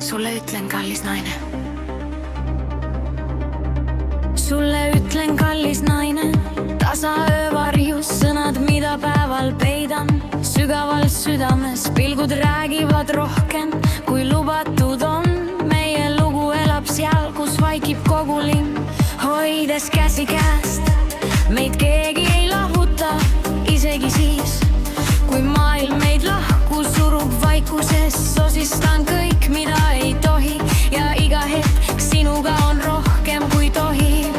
Sulle ütlen, kallis naine. Sulle ütlen, kallis naine, tasa öövarjus sõnad, mida päeval peidan. Sügavalt südames pilgud räägivad rohkem, kui lubatud on. Meie lugu elab seal, kus vaikib kogu linn. Hoides käsikäest, meid keegi ei lahuta, isegi siis, kui maailm meid lahku surub vaikuses. Sosistan kõik, mida ei tohi, ja iga hetk sinuga on rohkem kui tohib.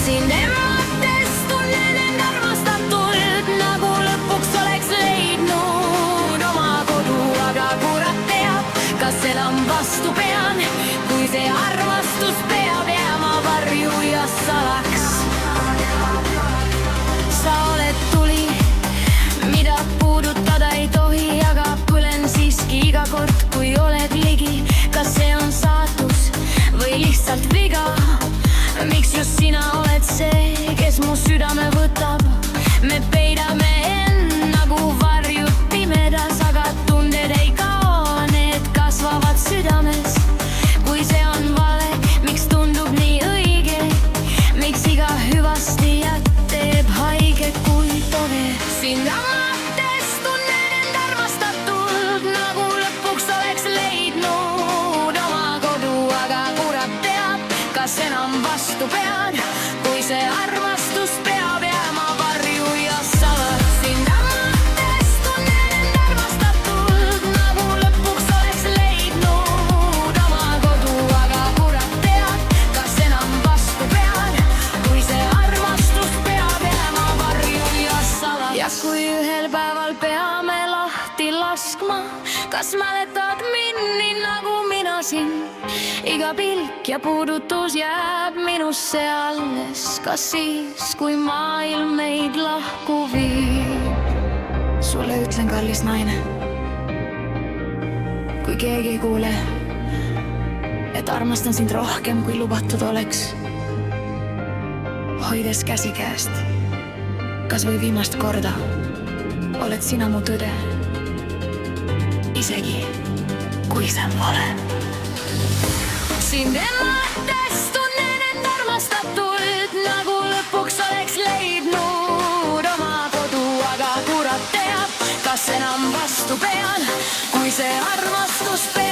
Sind emates tunnen end armastatult, nagu lõpuks oleks leidnud oma kodu. Aga kurat teab, kas enam vastu pean, kui see armastus peab jääma varju ja salaks. Sa oled tuli, mida puudutada ei tohi, aga põlen siiski iga kord, kui oled ligi. Kas see on saatus või lihtsalt viga? Miks just sina oled see, kes mu südame võtab? Me peidame end nagu varjud pimedas, aga tunded ei kao, need kasvavad südames. Kui see on vale, miks tundub nii õige? Miks iga hüvastija teeb haige, kui toge? Sind amates tunnen end armastatult, nagu lõpuks oleks leidnud oma kodu. Aga kurat teab, kas enam vastu pean, kui see armastus peab jääma varju ja salaks. Sind amates tunnen end armastatult, nagu lõpuks oleks leidnud oma kodu. Aga kurat teab, kas enam vastu pean, kui see armastus peab jääma varju ja salaks. Ja kui ühel päeval peame lahti laskma, kas mäletad mind nii nagu mina sind? Iga pilk ja puudutus jääb minusse alles, kas siis, kui maailm meid lahku viib. Sulle ütlen, kallis naine, kui keegi ei kuule, et armastan sind rohkem, kui lubatud oleks. Hoides käsikäest, kas või viimast korda, oled sina mu tõde, isegi kui see on vale. Sind emates tunnen end armastatult, nagu lõpuks oleks leidnud oma kodu. Aga kurat teab, kas enam vastu pean, kui see armastus peab